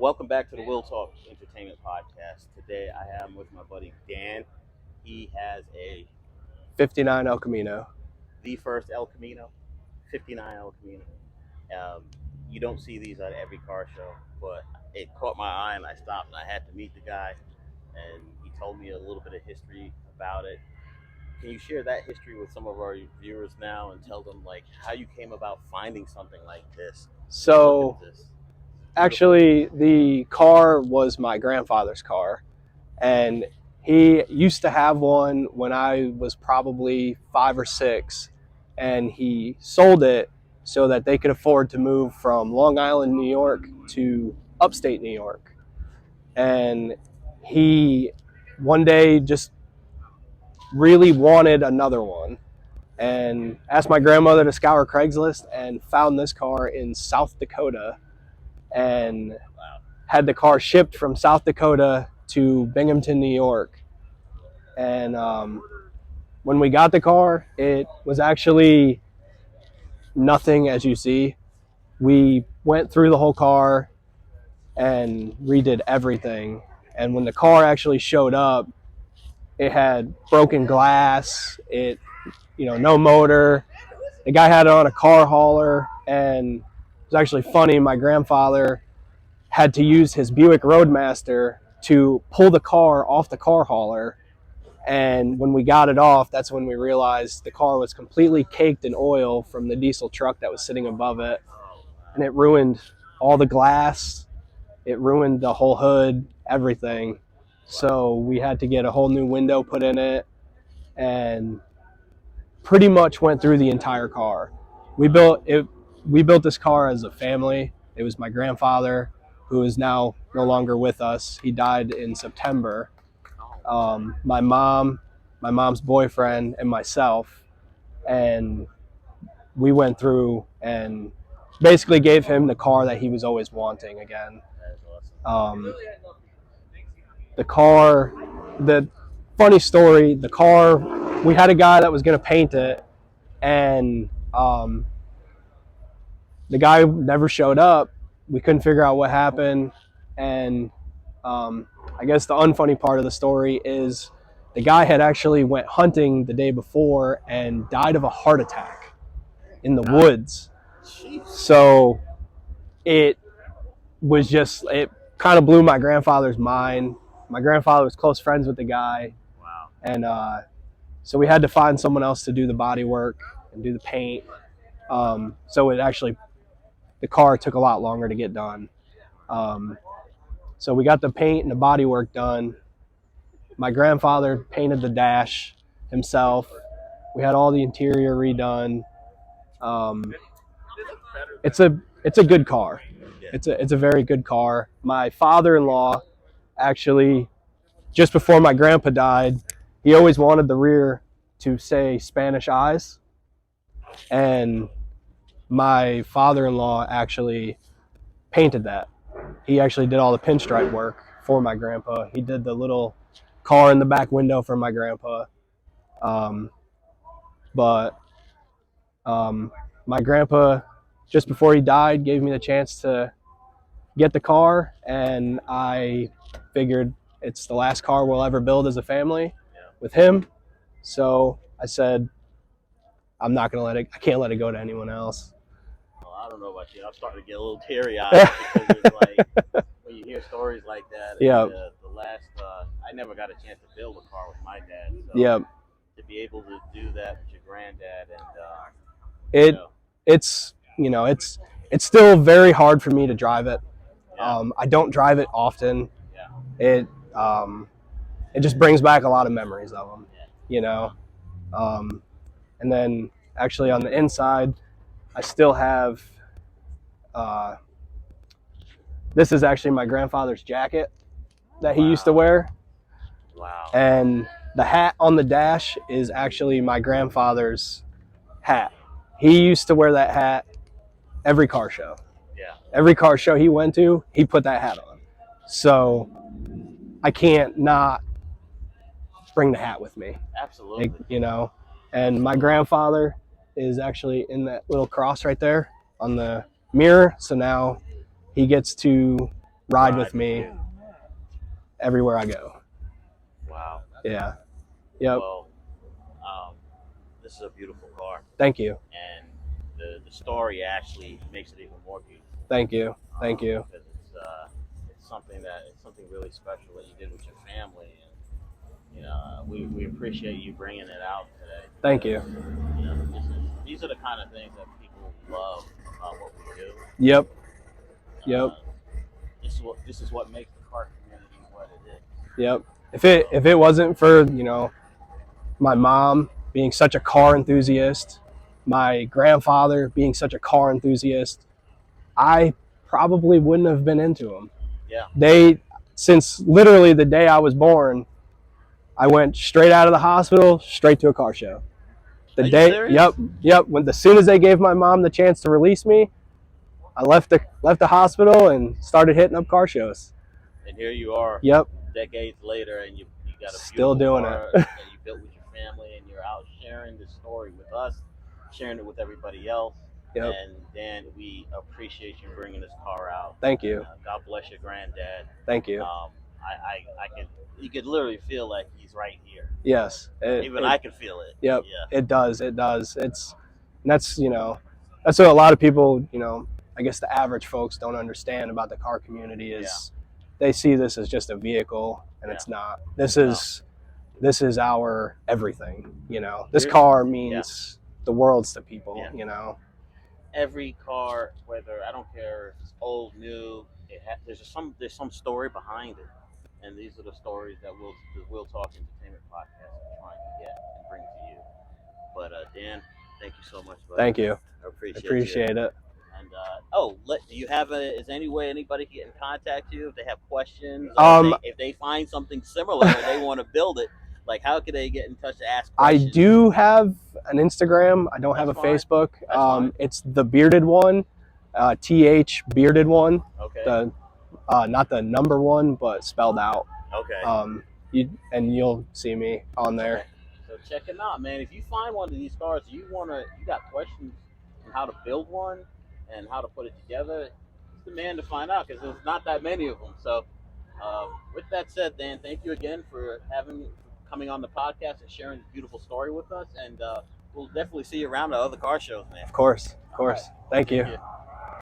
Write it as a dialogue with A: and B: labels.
A: Welcome back to the Will Talk Entertainment Podcast. Today I am with my buddy Dan. He has a
B: 59 El Camino.
A: the first El Camino, 59 El Camino. Um, you don't see these at every car show, but it caught my eye and I stopped and I had to meet the guy, and he told me a little bit of history about it. Can you share that history with some of our viewers now and tell them like how you came about finding something like this?
B: So
A: Look at this.
B: actually, the car was my grandfather's car, and he used to have one when I was probably 5 or 6, and he sold it so that they could afford to move from Long Island, New York to upstate New York. And he one day just really wanted another one and asked my grandmother to scour Craigslist and found this car in South Dakota and had the car shipped from South Dakota to Binghamton, New York. And when we got the car, it was actually nothing as you see. We went through the whole car and redid everything. And when the car actually showed up, it had broken glass, no motor. The guy had it on a car hauler, and it was actually funny. My grandfather had to use his Buick Roadmaster to pull the car off the car hauler. And when we got it off, that's when we realized the car was completely caked in oil from the diesel truck that was sitting above it. And it ruined all the glass. It ruined the whole hood, everything. So we had to get a whole new window put in it and pretty much went through the entire car. We built this car as a family. It was my grandfather, who is now no longer with us. He died in September. My mom, my mom's boyfriend, and myself, and we went through and basically gave him the car that he was always wanting again. The funny story, the car, we had a guy that was going to paint it, and the guy never showed up. We couldn't figure out what happened, and I guess the unfunny part of the story is the guy had actually went hunting the day before and died of a heart attack in the woods. So it kind of blew my grandfather's mind. My grandfather was close friends with the guy.
A: Wow.
B: And so we had to find someone else to do the body work and do the paint. So the car took a lot longer to get done. So we got the paint and the body work done. My grandfather painted the dash himself. We had all the interior redone. It's a good car. It's a very good car. My father-in-law, actually, just before my grandpa died, he always wanted the rear to say Spanish Eyes. And my father-in-law actually painted that. He actually did all the pinstripe work for my grandpa. He did the little car in the back window for my grandpa. But my grandpa, just before he died, gave me the chance to get the car, and I figured it's the last car we'll ever build as a family with him. So I said, I can't let it go to anyone else.
A: Well, I don't know about you. I'm starting to get a little teary-eyed because it's like when you hear stories like that.
B: Yeah.
A: The last, I never got a chance to build a car with my dad. So
B: Yeah.
A: To be able to do that with your granddad
B: it's still very hard for me to drive it.
A: Yeah.
B: I don't drive it often.
A: Yeah.
B: It just brings back a lot of memories of them, and then actually on the inside, I still have, this is actually my grandfather's jacket that he used to wear.
A: Wow.
B: And the hat on the dash is actually my grandfather's hat. He used to wear that hat every car show.
A: Yeah.
B: Every car show he went to, he put that hat on. So I can't not bring the hat with me.
A: Absolutely.
B: And my grandfather is actually in that little cross right there on the mirror. So now he gets to ride with me
A: you.
B: everywhere I go.
A: Wow.
B: Yeah. Yep.
A: Well, this is a beautiful car,
B: Thank you.
A: and the story actually makes it even more beautiful.
B: Thank you. Thank you.
A: Because it's something really special that you did with your family, and we appreciate you bringing it out today.
B: Thank you.
A: You know, these are the kind of things that people love about what we do.
B: Yep. Yep.
A: This is what makes the car community what it is.
B: Yep. If it wasn't for, my mom being such a car enthusiast, my grandfather being such a car enthusiast, I probably wouldn't have been into them.
A: Yeah.
B: Since literally the day I was born, I went straight out of the hospital, straight to a car show.
A: Are you serious?
B: Yep. As soon as they gave my mom the chance to release me, I left the hospital and started hitting up car shows.
A: And here you are.
B: Yep.
A: Decades later, and you got a
B: still doing
A: car
B: it
A: that you built with your family, and you're out sharing this story with us, sharing it with everybody else.
B: Yep.
A: And Dan, we appreciate you bringing this car out.
B: Thank you.
A: God bless your granddad.
B: Thank you.
A: You could literally feel like he's right here.
B: Yes.
A: I can feel it.
B: Yep.
A: Yeah.
B: It does. That's what a lot of people, I guess the average folks don't understand about the car community is they see this as just a vehicle, and it's not. This is our everything. This car means the world to people.
A: Yeah. Every car, whether I don't care if it's old, new, there's some story behind it, and these are the stories that We'll Talk Entertainment podcast is trying to get and bring to you. But Dan, thank you so much, buddy.
B: Thank you.
A: I
B: appreciate it.
A: And do you have is there any way anybody can get in contact you if they have questions? If they find something similar and they want to build it, like how could they get in touch to ask questions?
B: I do have an Instagram. I don't have a Facebook. It's the Bearded One, TH Bearded One.
A: Okay.
B: Not the number one, but spelled out.
A: Okay.
B: You'll see me on there.
A: Okay. So check them out, man. If you find one of these cars, you got questions on how to build one and how to put it together, it's the man to find out because there's not that many of them. So, with that said, Dan, thank you again for coming on the podcast and sharing this beautiful story with us. And we'll definitely see you around at other car shows, man.
B: Of course. Thank you.